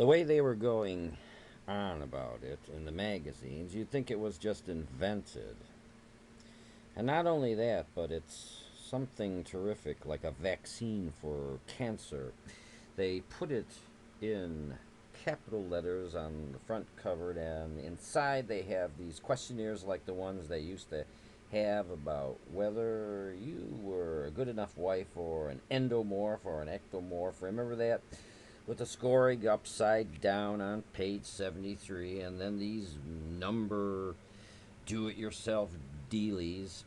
The way they were going on about it in the magazines, you'd think it was just invented. And not only that, but it's something terrific, like a vaccine for cancer. They put it in capital letters on the front cover, and inside they have these questionnaires like the ones they used to have about whether you were a good enough wife or an endomorph or an ectomorph. Remember that? With the scoring upside down on page 73, and then these number do it yourself dealies.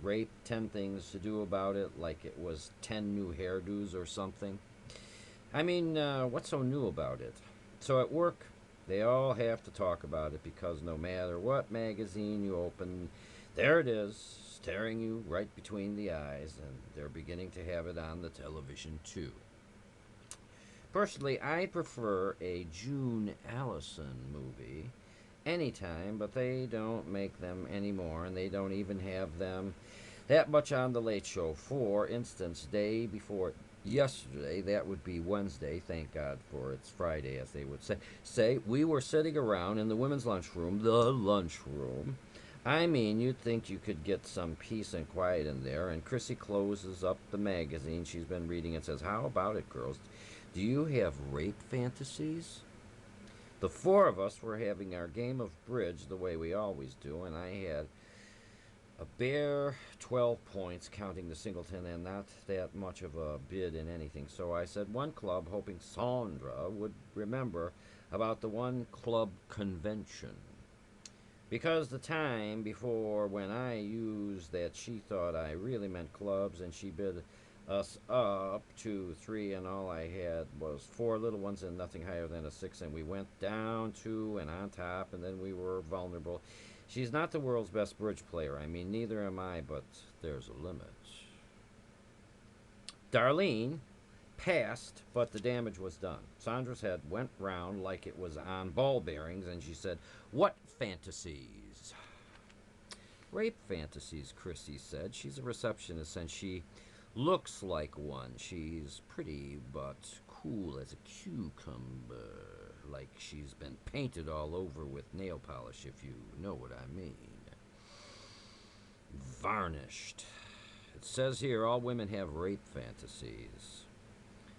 Rape, 10 things to do about it, like it was 10 new hairdos or something. I mean, what's so new about it? So at work, they all have to talk about it because no matter what magazine you open, there it is, staring you right between the eyes, and they're beginning to have it on the television too. Personally, I prefer a June Allison movie anytime, but they don't make them anymore, and they don't even have them that much on the Late Show. For instance, day before yesterday, that would be Wednesday, thank God for it's Friday, as they would say, we were sitting around in the women's lunchroom, the lunchroom. I mean, you'd think you could get some peace and quiet in there, and Chrissy closes up the magazine she's been reading and says, "How about it, girls? Do you have rape fantasies?" The four of us were having our game of bridge the way we always do, and I had a bare 12 points, counting the singleton, and not that much of a bid in anything. So I said one club, hoping Sandra would remember about the one club convention. Because the time before when I used that, she thought I really meant clubs, and she bid us up to 3, and all I had was 4 little ones and nothing higher than a 6, and we went down 2 and on top, and then we were vulnerable. She's not the world's best bridge player. I mean, neither am I, but there's a limit. Darlene passed, but the damage was done. Sandra's head went round like it was on ball bearings, and she said, "What fantasies?" "Rape fantasies," Chrissy said. "She's a receptionist, and she looks like one. She's pretty, but cool as a cucumber. Like she's been painted all over with nail polish, if you know what I mean. Varnished. It says here all women have rape fantasies."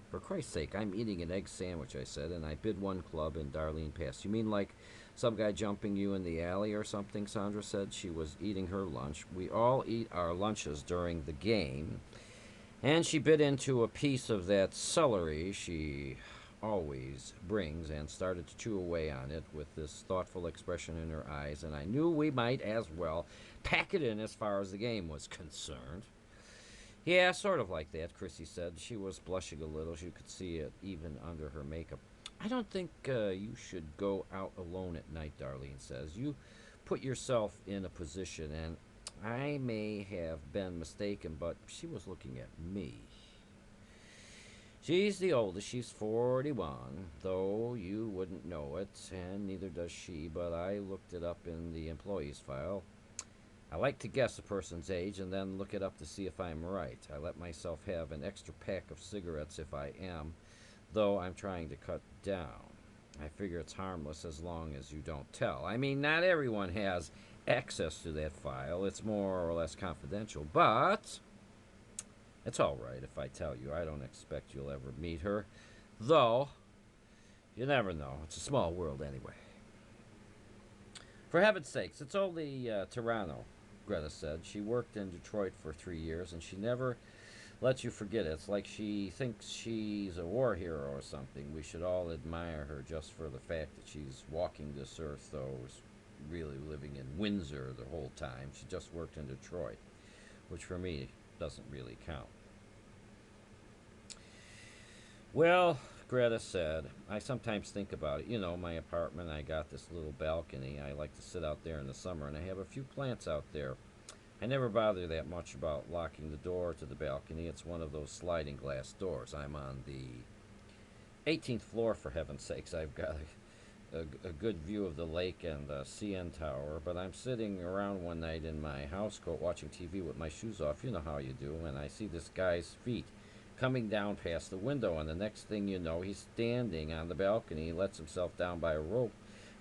"For Christ's sake, I'm eating an egg sandwich," I said, and I bid one club, and Darlene passed. "You mean like some guy jumping you in the alley or something?" Sandra said. She was eating her lunch. We all eat our lunches during the game. And she bit into a piece of that celery she always brings and started to chew away on it with this thoughtful expression in her eyes, and I knew we might as well pack it in as far as the game was concerned. "Yeah, sort of like that," Chrissy said. She was blushing a little. You could see it even under her makeup. "I don't think you should go out alone at night," Darlene says. "You put yourself in a position, and I may have been mistaken, but she was looking at me. She's the oldest. She's 41, though you wouldn't know it, and neither does she, but I looked it up in the employees file. I like to guess a person's age and then look it up to see if I'm right. I let myself have an extra pack of cigarettes if I am, though I'm trying to cut down. I figure it's harmless as long as you don't tell. I mean, not everyone has access to that file. It's more or less confidential, but it's all right if I tell you. I don't expect you'll ever meet her, though you never know. It's a small world anyway." "For heaven's sakes, it's only Toronto," Greta said. "She worked in Detroit for 3 years, and she never lets you forget it. It's like she thinks she's a war hero or something. We should all admire her just for the fact that she's walking this earth, though really living in Windsor the whole time. She just worked in Detroit, which for me doesn't really count." "Well," Greta said, "I sometimes think about it. My apartment, I got this little balcony. I like to sit out there in the summer, and I have a few plants out there. I never bother that much about locking the door to the balcony. It's one of those sliding glass doors. I'm on the 18th floor, for heaven's sakes. I've got a good view of the lake and the CN Tower, but I'm sitting around one night in my housecoat watching TV with my shoes off. You know how you do, and I see this guy's feet coming down past the window, and the next thing you know, he's standing on the balcony. He lets himself down by a rope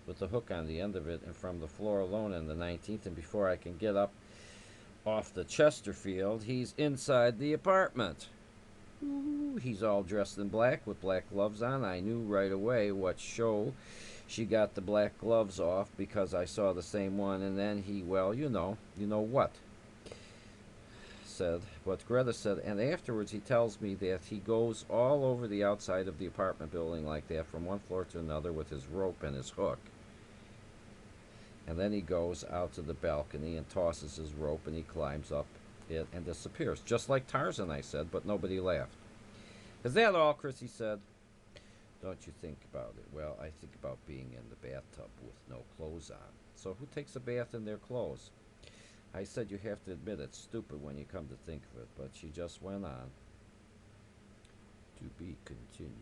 with the hook on the end of it, and from the floor alone in the 19th, and before I can get up off the Chesterfield, he's inside the apartment. Ooh, he's all dressed in black with black gloves on. I knew right away what show she got the black gloves off because I saw the same one, and then he, well, you know what? Said what Greta said, and afterwards he tells me that he goes all over the outside of the apartment building like that from one floor to another with his rope and his hook. And then he goes out to the balcony and tosses his rope and he climbs up it and disappears. Just like Tarzan, I said, but nobody laughed. Is that all, Chrissy said. Don't you think about it? Well, I think about being in the bathtub with no clothes on. So who takes a bath in their clothes? I said you have to admit it's stupid when you come to think of it, but she just went on. To be continued.